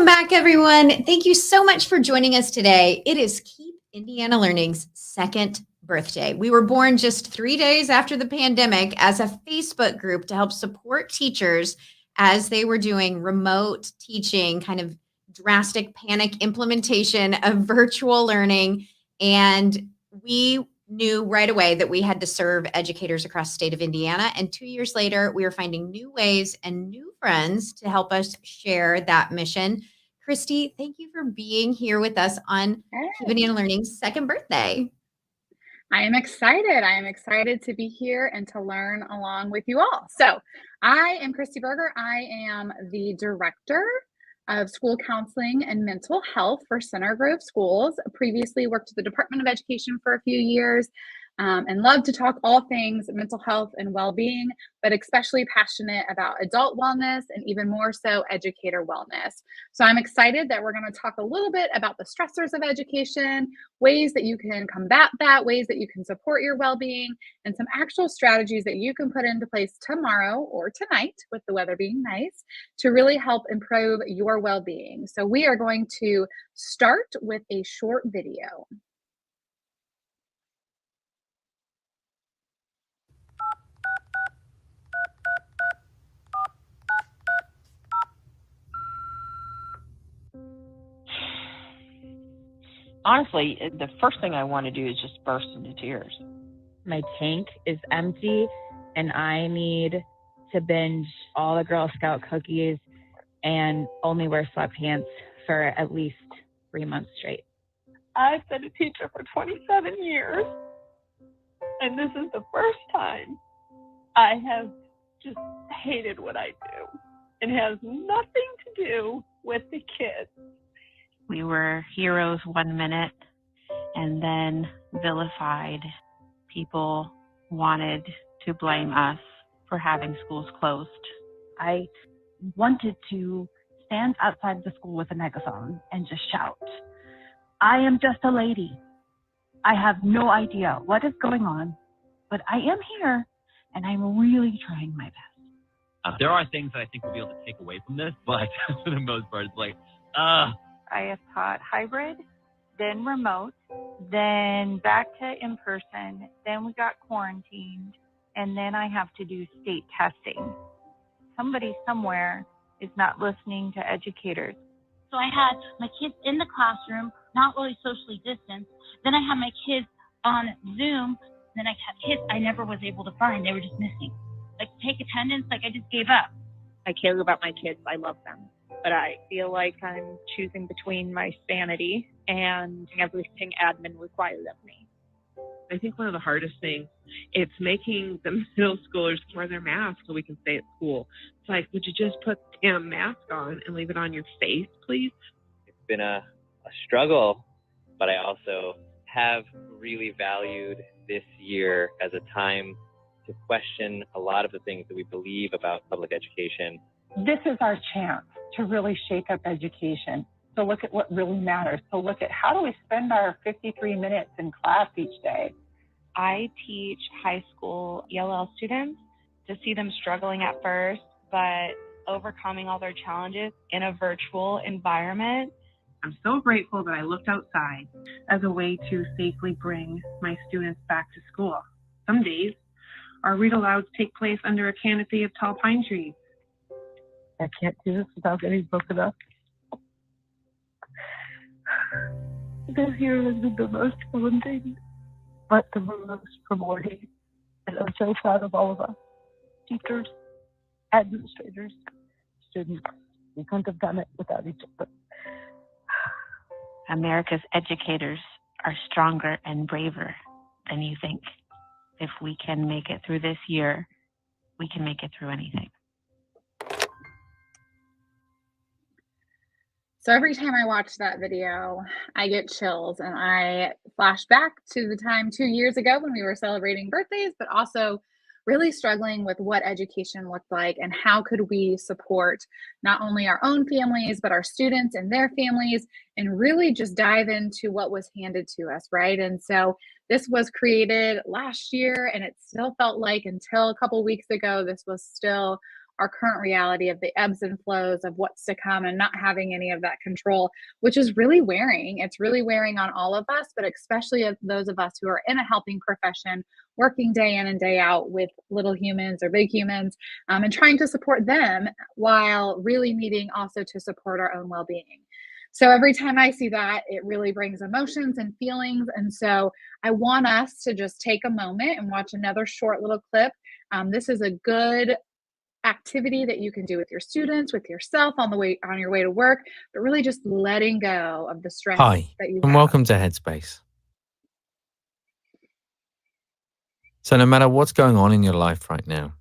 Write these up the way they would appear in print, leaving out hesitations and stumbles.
Welcome back, everyone. Thank you so much for joining us today. It is Keep Indiana Learning's second birthday. We were born just 3 days after the pandemic as a Facebook group to help support teachers as they were doing remote teaching, kind of drastic panic implementation of virtual learning. And we knew right away that we had to serve educators across the state of Indiana. And 2 years later, we are finding new ways and new friends to help us share that mission. Christy, thank you for being here with us on Keep Indiana Learning's second birthday. I am excited. I am excited to be here and to learn along with you all. So I am Christy Berger. I am the director of school counseling and mental health for Center Grove Schools. Previously worked at the Department of Education for a few years and love to talk all things mental health and well-being, but especially passionate about adult wellness and even more so educator wellness. So I'm excited that we're going to talk a little bit about the stressors of education, ways that you can combat that, ways that you can support your well-being, and some actual strategies that you can put into place tomorrow or tonight, with the weather being nice, to really help improve your well-being. So we are going to start with a short video. Honestly, the first thing I want to do is just burst into tears. My tank is empty and I need to binge all the Girl Scout cookies and only wear sweatpants for at least 3 months straight. I've been a teacher for 27 years, and this is the first time I have just hated what I do. It has nothing to do with the kids. We were heroes 1 minute and then vilified. People wanted to blame us for having schools closed. I wanted to stand outside the school with a megaphone and just shout, I am just a lady. I have no idea what is going on, but I am here and I'm really trying my best. There are things that I think we'll be able to take away from this, but for the most part, it's like, I have taught hybrid, then remote, then back to in-person, then we got quarantined, and then I have to do state testing. Somebody somewhere is not listening to educators. So I had my kids in the classroom, not really socially distanced. Then I had my kids on Zoom. Then I had kids I never was able to find. They were just missing. Like, take attendance, like I just gave up. I care about my kids. I love them. But I feel like I'm choosing between my sanity and everything admin required of me. I think one of the hardest things, it's making the middle schoolers wear their masks so we can stay at school. It's like, would you just put the damn mask on and leave it on your face, please? It's been a struggle, but I also have really valued this year as a time to question a lot of the things that we believe about public education. This is our chance to really shake up education, to look at what really matters, to look at how do we spend our 53 minutes in class each day. I teach high school ELL students, to see them struggling at first, but overcoming all their challenges in a virtual environment. I'm so grateful that I looked outside as a way to safely bring my students back to school. Some days, our read alouds take place under a canopy of tall pine trees. I can't do this without getting broken up. This year has been the most challenging, but the most rewarding. And I'm so proud of all of us, teachers, administrators, students. We couldn't have done it without each other. America's educators are stronger and braver than you think. If we can make it through this year, we can make it through anything. So every time I watch that video, I get chills and I flash back to the time 2 years ago when we were celebrating birthdays, but also really struggling with what education looked like and how could we support not only our own families, but our students and their families, and really just dive into what was handed to us, right? And so this was created last year, and it still felt like until a couple weeks ago, this was still our current reality of the ebbs and flows of what's to come and not having any of that control, which is really wearing. It's really wearing on all of us, but especially those of us who are in a helping profession, working day in and day out with little humans or big humans, and trying to support them while really needing also to support our own well-being. So every time I see that, it really brings emotions and feelings. And so I want us to just take a moment and watch another short little clip. This is a good activity that you can do with your students, with yourself on your way to work, but really just letting go of the stress Hi, that you and have. welcome to Headspace. So no matter what's going on in your life right now,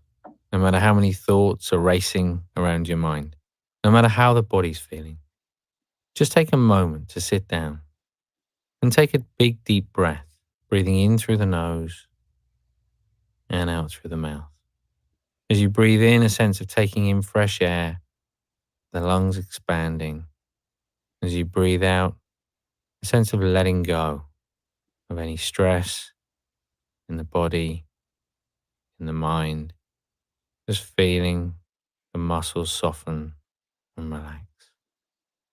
no matter how many thoughts are racing around your mind, no matter how the body's feeling, just take a moment to sit down and take a big deep breath, breathing in through the nose and out through the mouth. As you breathe in, a sense of taking in fresh air, the lungs expanding. As you breathe out, a sense of letting go of any stress in the body, in the mind, just feeling the muscles soften and relax.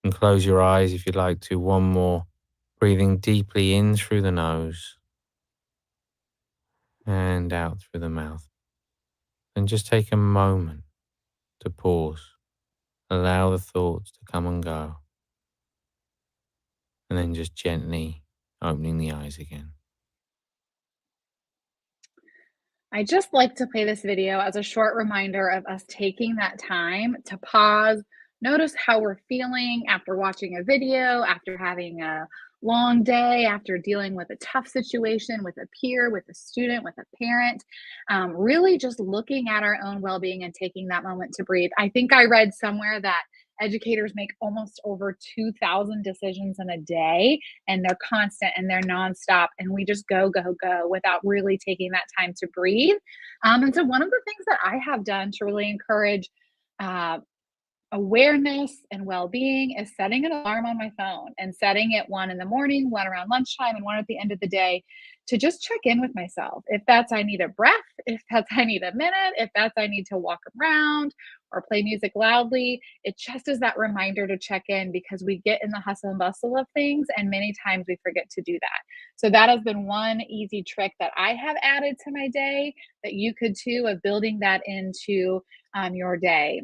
And close your eyes if you'd like to. One more, breathing deeply in through the nose and out through the mouth. And just take a moment to pause. Allow the thoughts to come and go. And then just gently opening the eyes again. I just like to play this video as a short reminder of us taking that time to pause, notice how we're feeling after watching a video, after having a long day, after dealing with a tough situation with a peer, with a student, with a parent, really just looking at our own well-being and taking that moment to breathe. I think I read somewhere that educators make almost over 2,000 decisions in a day, and they're constant and they're nonstop, and we just go without really taking that time to breathe. And so one of the things that I have done to really encourage awareness and well-being is setting an alarm on my phone and setting it one in the morning, one around lunchtime, and one at the end of the day to just check in with myself. If that's I need a breath, if that's I need a minute, if that's I need to walk around or play music loudly, it just is that reminder to check in, because we get in the hustle and bustle of things and many times we forget to do that. So that has been one easy trick that I have added to my day that you could too, of building that into your day.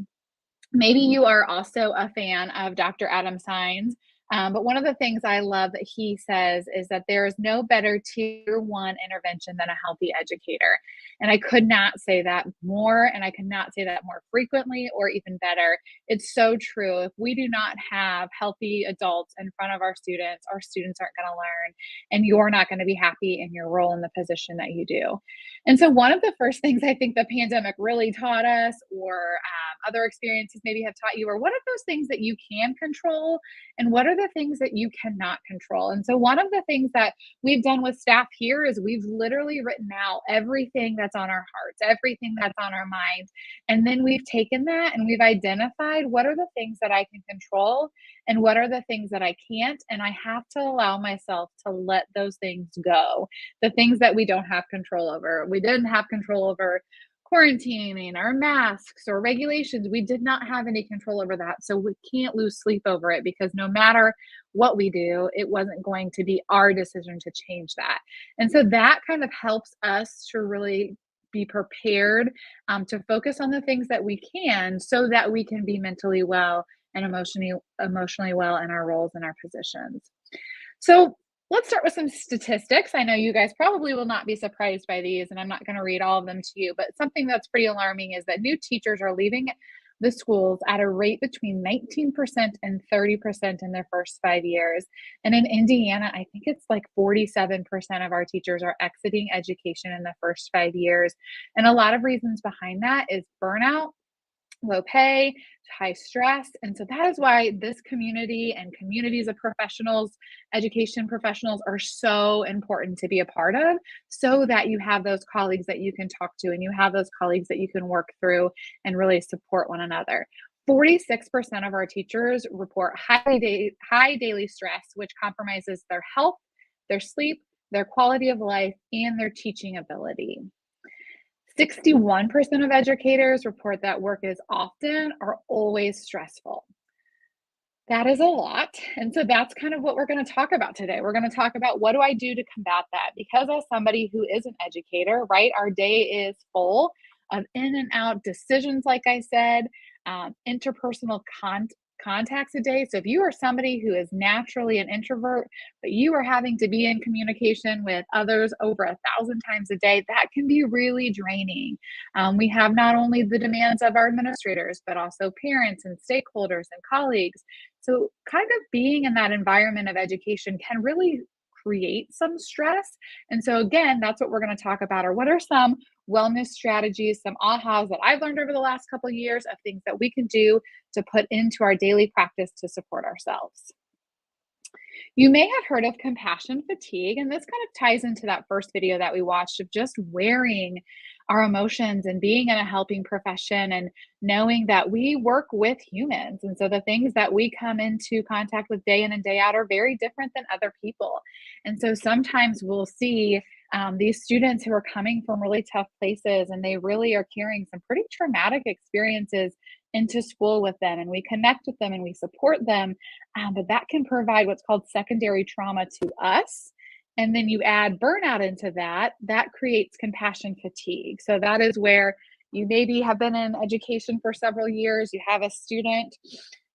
Maybe you are also a fan of Dr. Adam Saenz, but one of the things I love that he says is that there is no better tier one intervention than a healthy educator. And I could not say that more, and I could not say that more frequently or even better. It's so true. If we do not have healthy adults in front of our students aren't going to learn, and you're not going to be happy in your role in the position that you do. And so one of the first things I think the pandemic really taught us, or other experiences maybe have taught you, are what are those things that you can control and what are the things that you cannot control. And so one of the things that we've done with staff here is we've literally written out everything that's on our hearts, everything that's on our minds. And then we've taken that and we've identified what are the things that I can control and what are the things that I can't. And I have to allow myself to let those things go. The things that we don't have control over. We didn't have control over quarantining or masks or regulations. We did not have any control over that. So we can't lose sleep over it, because no matter what we do, it wasn't going to be our decision to change that. And so that kind of helps us to really be prepared to focus on the things that we can, so that we can be mentally well and emotionally well in our roles and our positions. So let's start with some statistics. I know you guys probably will not be surprised by these, and I'm not going to read all of them to you, but something that's pretty alarming is that new teachers are leaving the schools at a rate between 19% and 30% in their first 5 years. And in Indiana, I think it's like 47% of our teachers are exiting education in the first 5 years. And a lot of reasons behind that is burnout, low pay, high stress. And so that is why this community and communities of professionals, education professionals, are so important to be a part of, so that you have those colleagues that you can talk to and you have those colleagues that you can work through and really support one another. 46% of our teachers report high daily stress, which compromises their health, their sleep, their quality of life, and their teaching ability. 61% of educators report that work is often or always stressful. That is a lot. And so that's kind of what we're going to talk about today. We're going to talk about what do I do to combat that? Because as somebody who is an educator, right, our day is full of in and out decisions, like I said, interpersonal contacts a day. So if you are somebody who is naturally an introvert, but you are having to be in communication with others over 1,000 times a day, that can be really draining. We have not only the demands of our administrators, but also parents and stakeholders and colleagues. So kind of being in that environment of education can really create some stress. And so again, that's what we're going to talk about, or what are some wellness strategies, some ahas that I've learned over the last couple of years of things that we can do to put into our daily practice to support ourselves. You may have heard of compassion fatigue, and this kind of ties into that first video that we watched of just wearing our emotions and being in a helping profession and knowing that we work with humans. And so the things that we come into contact with day in and day out are very different than other people. And so sometimes we'll see these students who are coming from really tough places and they really are carrying some pretty traumatic experiences into school with them, and we connect with them and we support them, but that can provide what's called secondary trauma to us. And then you add burnout into that, that creates compassion fatigue. So that is where you maybe have been in education for several years, you have a student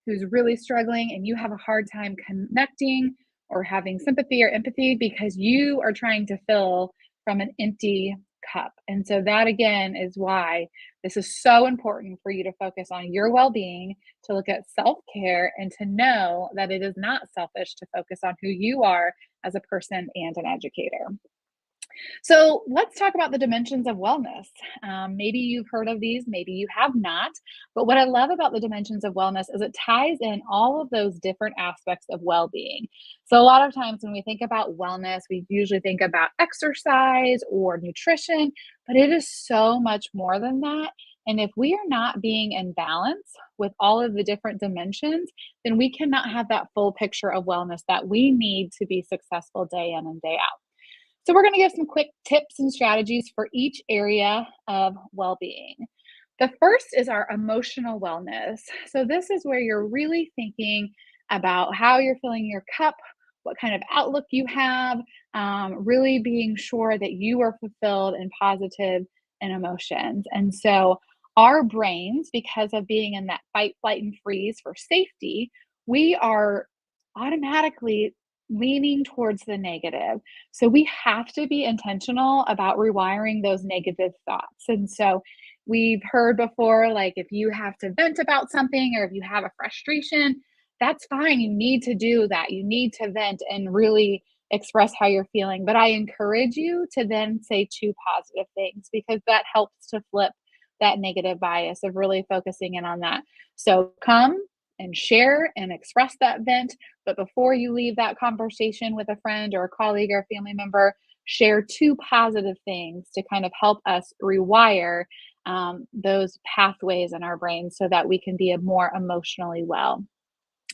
who's really struggling and you have a hard time connecting or having sympathy or empathy because you are trying to fill from an empty cup. And so that again is why this is so important for you to focus on your well-being, to look at self-care, and to know that it is not selfish to focus on who you are as a person and an educator. So let's talk about the dimensions of wellness. Maybe you've heard of these, maybe you have not. But what I love about the dimensions of wellness is it ties in all of those different aspects of well-being. So a lot of times when we think about wellness, we usually think about exercise or nutrition, but it is so much more than that. And if we are not being in balance with all of the different dimensions, then we cannot have that full picture of wellness that we need to be successful day in and day out. So we're going to give some quick tips and strategies for each area of well-being. The first is our emotional wellness. So this is where you're really thinking about how you're filling your cup, what kind of outlook you have, really being sure that you are fulfilled and positive in emotions. And so our brains, because of being in that fight, flight, and freeze for safety, we are automatically leaning towards the negative. So we have to be intentional about rewiring those negative thoughts. And so we've heard before, like if you have to vent about something or if you have a frustration, that's fine. You need to do that. You need to vent and really express how you're feeling. But I encourage you to then say two positive things because that helps to flip that negative bias of really focusing in on that. So come and share and express that vent. But before you leave that conversation with a friend or a colleague or a family member, share two positive things to kind of help us rewire those pathways in our brain so that we can be more emotionally well.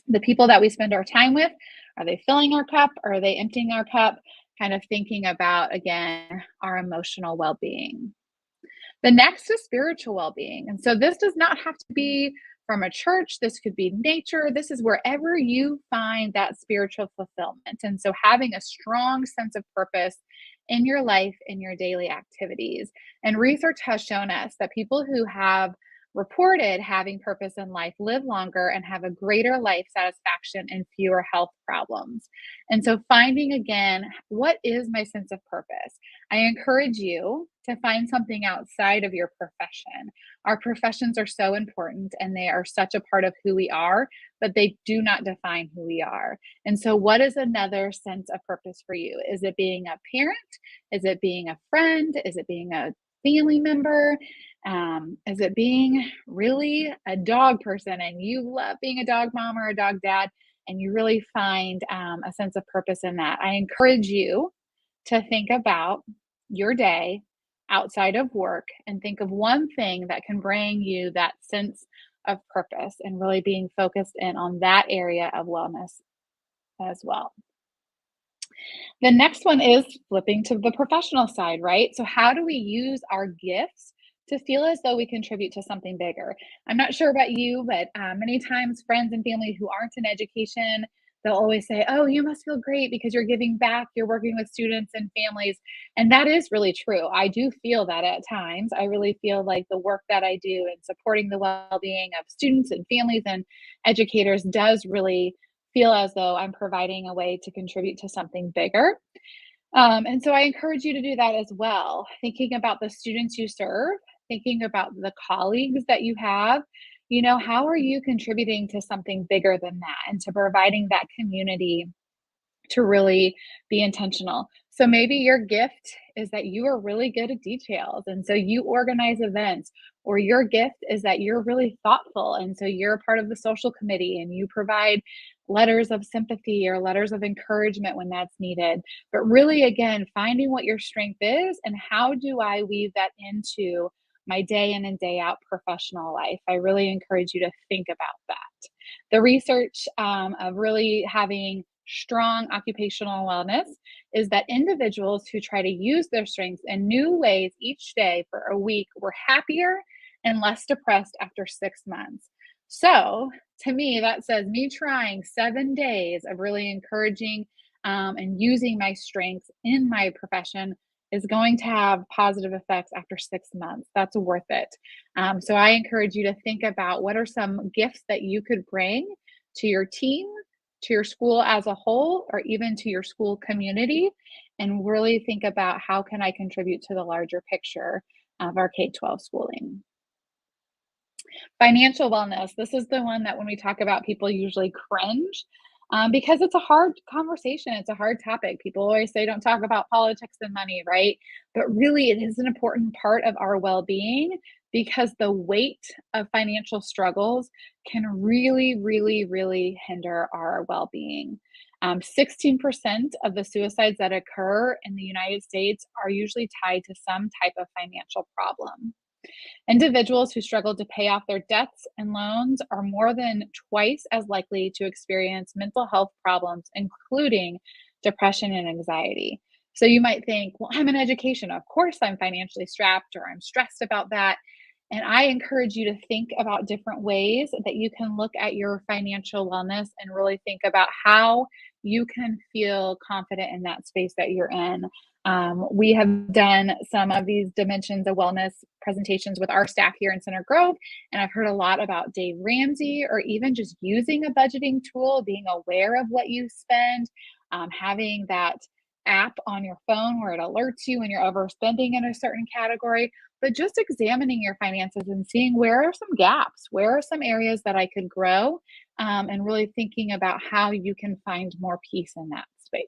The people that we spend our time with, are they filling our cup or are they emptying our cup? Kind of thinking about, again, our emotional well-being. The next is spiritual well-being. And so this does not have to be from a church. This could be nature. This is wherever you find that spiritual fulfillment. And so having a strong sense of purpose in your life, in your daily activities. And research has shown us that people who have reported having purpose in life live longer and have a greater life satisfaction and fewer health problems. And so finding again, what is my sense of purpose? I encourage you to find something outside of your profession. Our professions are so important and they are such a part of who we are, but they do not define who we are. And so what is another sense of purpose for you? Is it being a parent? Is it being a friend? Is it being a family member? Is it being really a dog person and you love being a dog mom or a dog dad and you really find a sense of purpose in that? I encourage you to think about your day outside of work and think of one thing that can bring you that sense of purpose and really being focused in on that area of wellness as well. The next one is flipping to the professional side, right? So how do we use our gifts to feel as though we contribute to something bigger. I'm not sure about you, but many times friends and family who aren't in education, they'll always say, oh, you must feel great because you're giving back, you're working with students and families. And that is really true. I do feel that at times. I really feel like the work that I do in supporting the well-being of students and families and educators does really feel as though I'm providing a way to contribute to something bigger. And so I encourage you to do that as well, thinking about the students you serve, thinking about the colleagues that you have. How are you contributing to something bigger than that and to providing that community to really be intentional? So maybe your gift is that you are really good at details, and so you organize events, or your gift is that you're really thoughtful, and so you're part of the social committee and you provide letters of sympathy or letters of encouragement when that's needed. But really, again, finding what your strength is and how do I weave that into my day in and day out professional life. I really encourage you to think about that. The research of really having strong occupational wellness is that individuals who try to use their strengths in new ways each day for a week were happier and less depressed after 6 months. So, to me, that says me trying 7 days of really encouraging and using my strengths in my profession is going to have positive effects after 6 months. That's worth it. So I encourage you to think about what are some gifts that you could bring to your team, to your school as a whole, or even to your school community, and really think about how can I contribute to the larger picture of our K-12 schooling. Financial wellness. This is the one that when we talk about, people usually cringe because it's a hard conversation. It's a hard topic. People always say, don't talk about politics and money, right? But really, it is an important part of our well being because the weight of financial struggles can really, really, really hinder our well being. 16% of the suicides that occur in the United States are usually tied to some type of financial problem. Individuals who struggle to pay off their debts and loans are more than twice as likely to experience mental health problems, including depression and anxiety. So you might think, well, I'm in education. Of course, I'm financially strapped or I'm stressed about that. And I encourage you to think about different ways that you can look at your financial wellness and really think about how you can feel confident in that space that you're in. We have done some of these dimensions of wellness presentations with our staff here in Center Grove, and I've heard a lot about Dave Ramsey, or even just using a budgeting tool, being aware of what you spend, having that app on your phone where it alerts you when you're overspending in a certain category, but just examining your finances and seeing where are some gaps, where are some areas that I could grow, and really thinking about how you can find more peace in that space.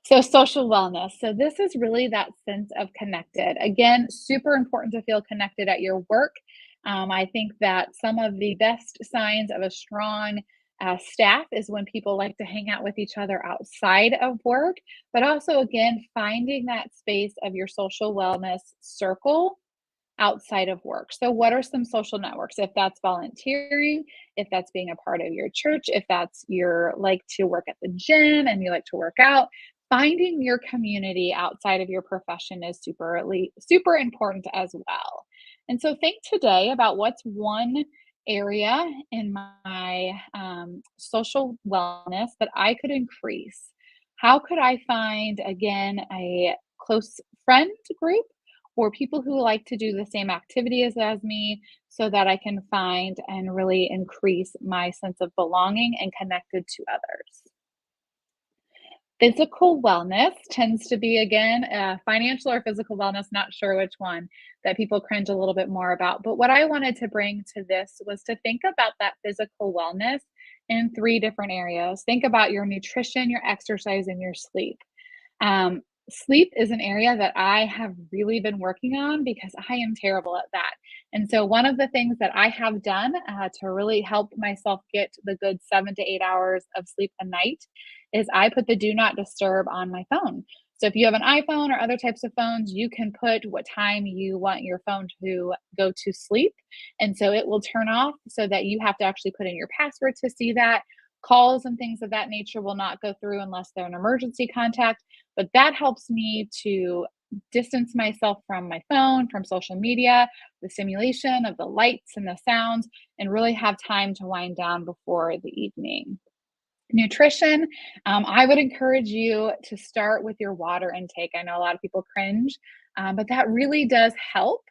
So social wellness. So this is really that sense of connected. Again, super important to feel connected at your work. I think that some of the best signs of a strong staff is when people like to hang out with each other outside of work, but also, again, finding that space of your social wellness circle outside of work. So what are some social networks? If that's volunteering, if that's being a part of your church, if that's you like to work at the gym and you like to work out, finding your community outside of your profession is super important as well. And so think today about what's one area in my social wellness that I could increase. How could I find, again, a close friend group or people who like to do the same activities as me so that I can find and really increase my sense of belonging and connected to others. Physical wellness tends to be, again, financial or physical wellness, not sure which one, that people cringe a little bit more about. But what I wanted to bring to this was to think about that physical wellness in 3 different areas. Think about your nutrition, your exercise, and your sleep. Sleep is an area that I have really been working on because I am terrible at that. And so one of the things that I have done to really help myself get the good 7 to 8 hours of sleep a night is I put the do not disturb on my phone. So if you have an iPhone or other types of phones, you can put what time you want your phone to go to sleep. And so it will turn off so that you have to actually put in your password to see that. Calls and things of that nature will not go through unless they're an emergency contact. But that helps me to distance myself from my phone, from social media, the stimulation of the lights and the sounds, and really have time to wind down before the evening. Nutrition, I would encourage you to start with your water intake. I know a lot of people cringe, but that really does help.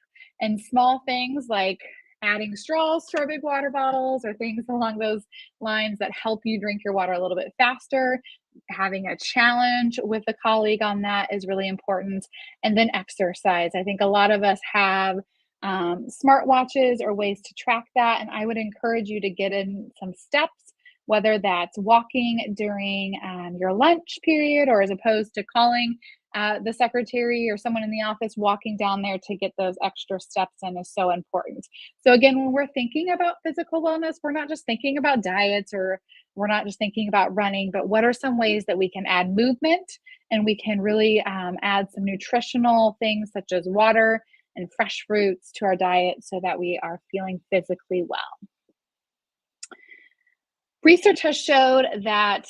And small things like adding straws to our big water bottles or things along those lines that help you drink your water a little bit faster. Having a challenge with a colleague on that is really important. And then exercise. I think a lot of us have smartwatches or ways to track that. And I would encourage you to get in some steps, whether that's walking during your lunch period or as opposed to calling the secretary or someone in the office, walking down there to get those extra steps in is so important. So again, when we're thinking about physical wellness, we're not just thinking about diets or we're not just thinking about running, but what are some ways that we can add movement and we can really add some nutritional things such as water and fresh fruits to our diet so that we are feeling physically well. Research has showed that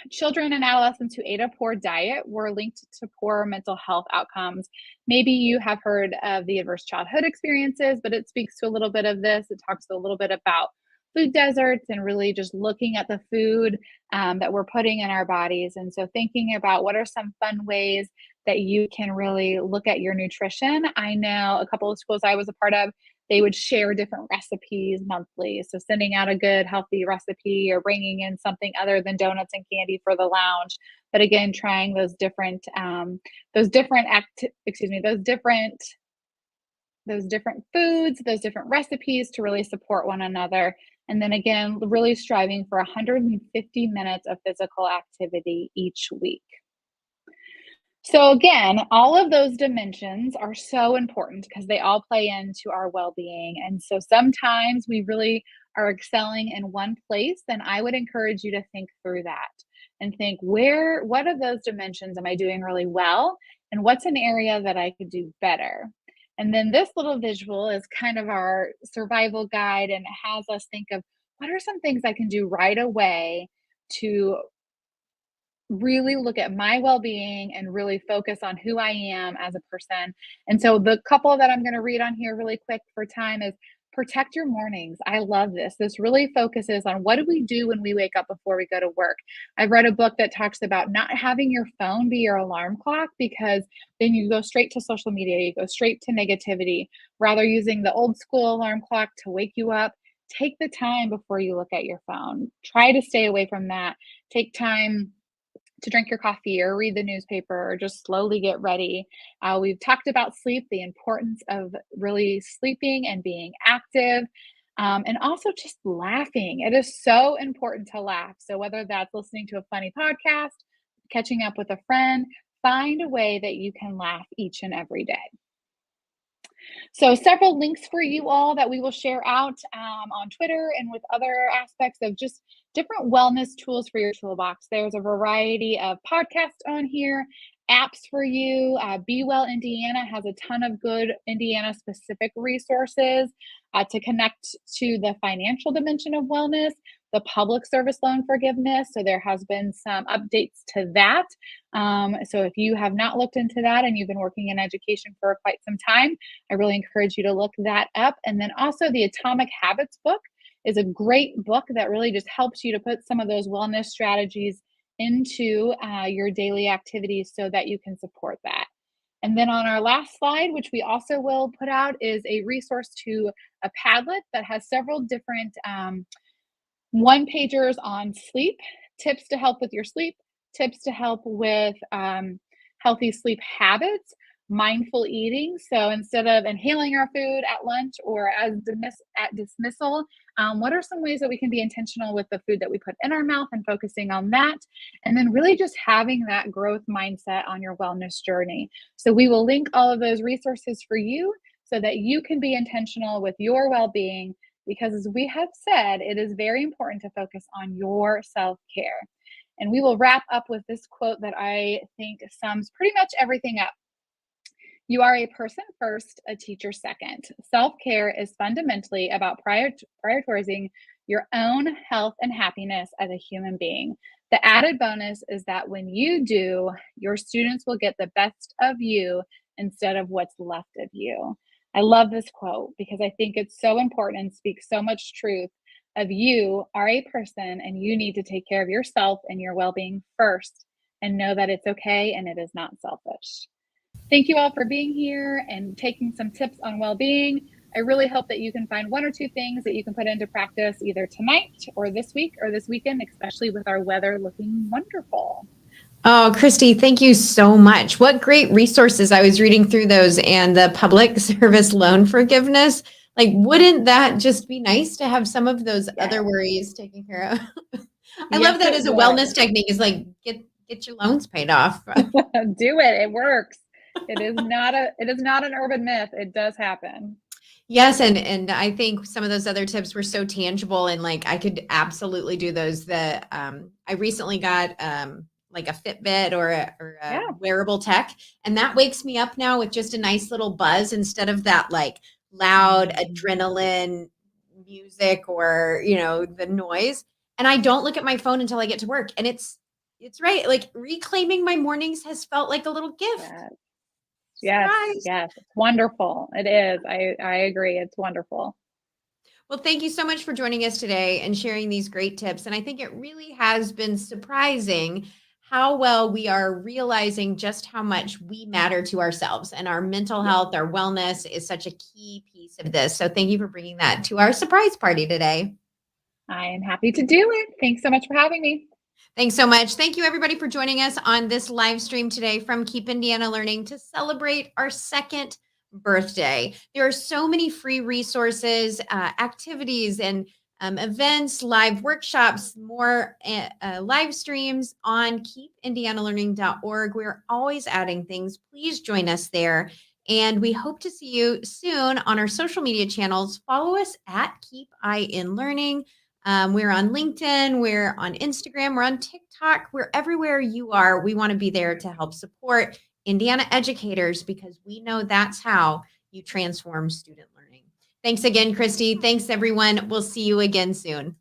children and adolescents who ate a poor diet were linked to poor mental health outcomes. Maybe you have heard of the adverse childhood experiences, but it speaks to a little bit of this. It talks a little bit about food deserts and really just looking at the food that we're putting in our bodies. And so thinking about what are some fun ways that you can really look at your nutrition. I know a couple of schools I was a part of, they would share different recipes monthly. So sending out a good, healthy recipe or bringing in something other than donuts and candy for the lounge. But again, trying those different foods, those different recipes to really support one another. And then again, really striving for 150 minutes of physical activity each week. So again, all of those dimensions are so important because they all play into our well-being. And so sometimes we really are excelling in one place, then I would encourage you to think through that and think what of those dimensions am I doing really well? And what's an area that I could do better? And then this little visual is kind of our survival guide and it has us think of what are some things I can do right away to really look at my well-being and really focus on who I am as a person. And so the couple that I'm going to read on here really quick for time is protect your mornings. I love this. This really focuses on what do we do when we wake up before we go to work. I've read a book that talks about not having your phone be your alarm clock because then you go straight to social media, you go straight to negativity, rather using the old school alarm clock to wake you up. Take the time before you look at your phone. Try to stay away from that. Take time to drink your coffee or read the newspaper or just slowly get ready. We've talked about sleep, the importance of really sleeping and being active, and also just laughing. It is so important to laugh. So whether that's listening to a funny podcast, catching up with a friend, find a way that you can laugh each and every day. So several links for you all that we will share out on Twitter and with other aspects of just different wellness tools for your toolbox. There's a variety of podcasts on here, apps for you. Be Well Indiana has a ton of good Indiana specific resources to connect to the financial dimension of wellness, the public service loan forgiveness. So there has been some updates to that. So if you have not looked into that and you've been working in education for quite some time, I really encourage you to look that up. And then also the Atomic Habits book is a great book that really just helps you to put some of those wellness strategies into your daily activities so that you can support that. And then on our last slide, which we also will put out, is a resource to a Padlet that has several different one-pagers on sleep, tips to help with your sleep, tips to help with healthy sleep habits, mindful eating. So instead of inhaling our food at lunch or at dismissal, what are some ways that we can be intentional with the food that we put in our mouth and focusing on that? And then really just having that growth mindset on your wellness journey. So we will link all of those resources for you so that you can be intentional with your well-being, because as we have said, it is very important to focus on your self-care. And we will wrap up with this quote that I think sums pretty much everything up. You are a person first, a teacher second. Self-care is fundamentally about prioritizing your own health and happiness as a human being. The added bonus is that when you do, your students will get the best of you instead of what's left of you. I love this quote because I think it's so important and speaks so much truth of you are a person and you need to take care of yourself and your well-being first and know that it's okay and it is not selfish. Thank you all for being here and taking some tips on well-being. I really hope that you can find 1 or 2 things that you can put into practice either tonight or this week or this weekend, especially with our weather looking wonderful. Oh, Christy, thank you so much. What great resources. I was reading through those and the public service loan forgiveness. Like, wouldn't that just be nice to have some of those other worries taken care of? I love that as a wellness technique is like, get your loans paid off. Do it. It works. It is not an urban myth. It does happen. Yes, and I think some of those other tips were so tangible and like I could absolutely do those. I recently got like a Fitbit or a wearable tech, and that wakes me up now with just a nice little buzz instead of that like loud adrenaline music or the noise. And I don't look at my phone until I get to work, and it's right. Like reclaiming my mornings has felt like a little gift. Yes, yes, it's wonderful. It is. I agree. It's wonderful. Well, thank you so much for joining us today and sharing these great tips. And I think it really has been surprising how well we are realizing just how much we matter to ourselves, and our mental health, our wellness is such a key piece of this. So thank you for bringing that to our surprise party today. I am happy to do it. Thanks so much for having me. Thanks so much. Thank you, everybody, for joining us on this live stream today from Keep Indiana Learning to celebrate our second birthday. There are so many free resources, activities, and events, live workshops, more live streams on keepindianalearning.org. We're always adding things. Please join us there. And we hope to see you soon on our social media channels. Follow us at Keep In Learning. We're on LinkedIn, we're on Instagram, we're on TikTok, we're everywhere you are. We want to be there to help support Indiana educators because we know that's how you transform student learning. Thanks again, Christy. Thanks, everyone. We'll see you again soon.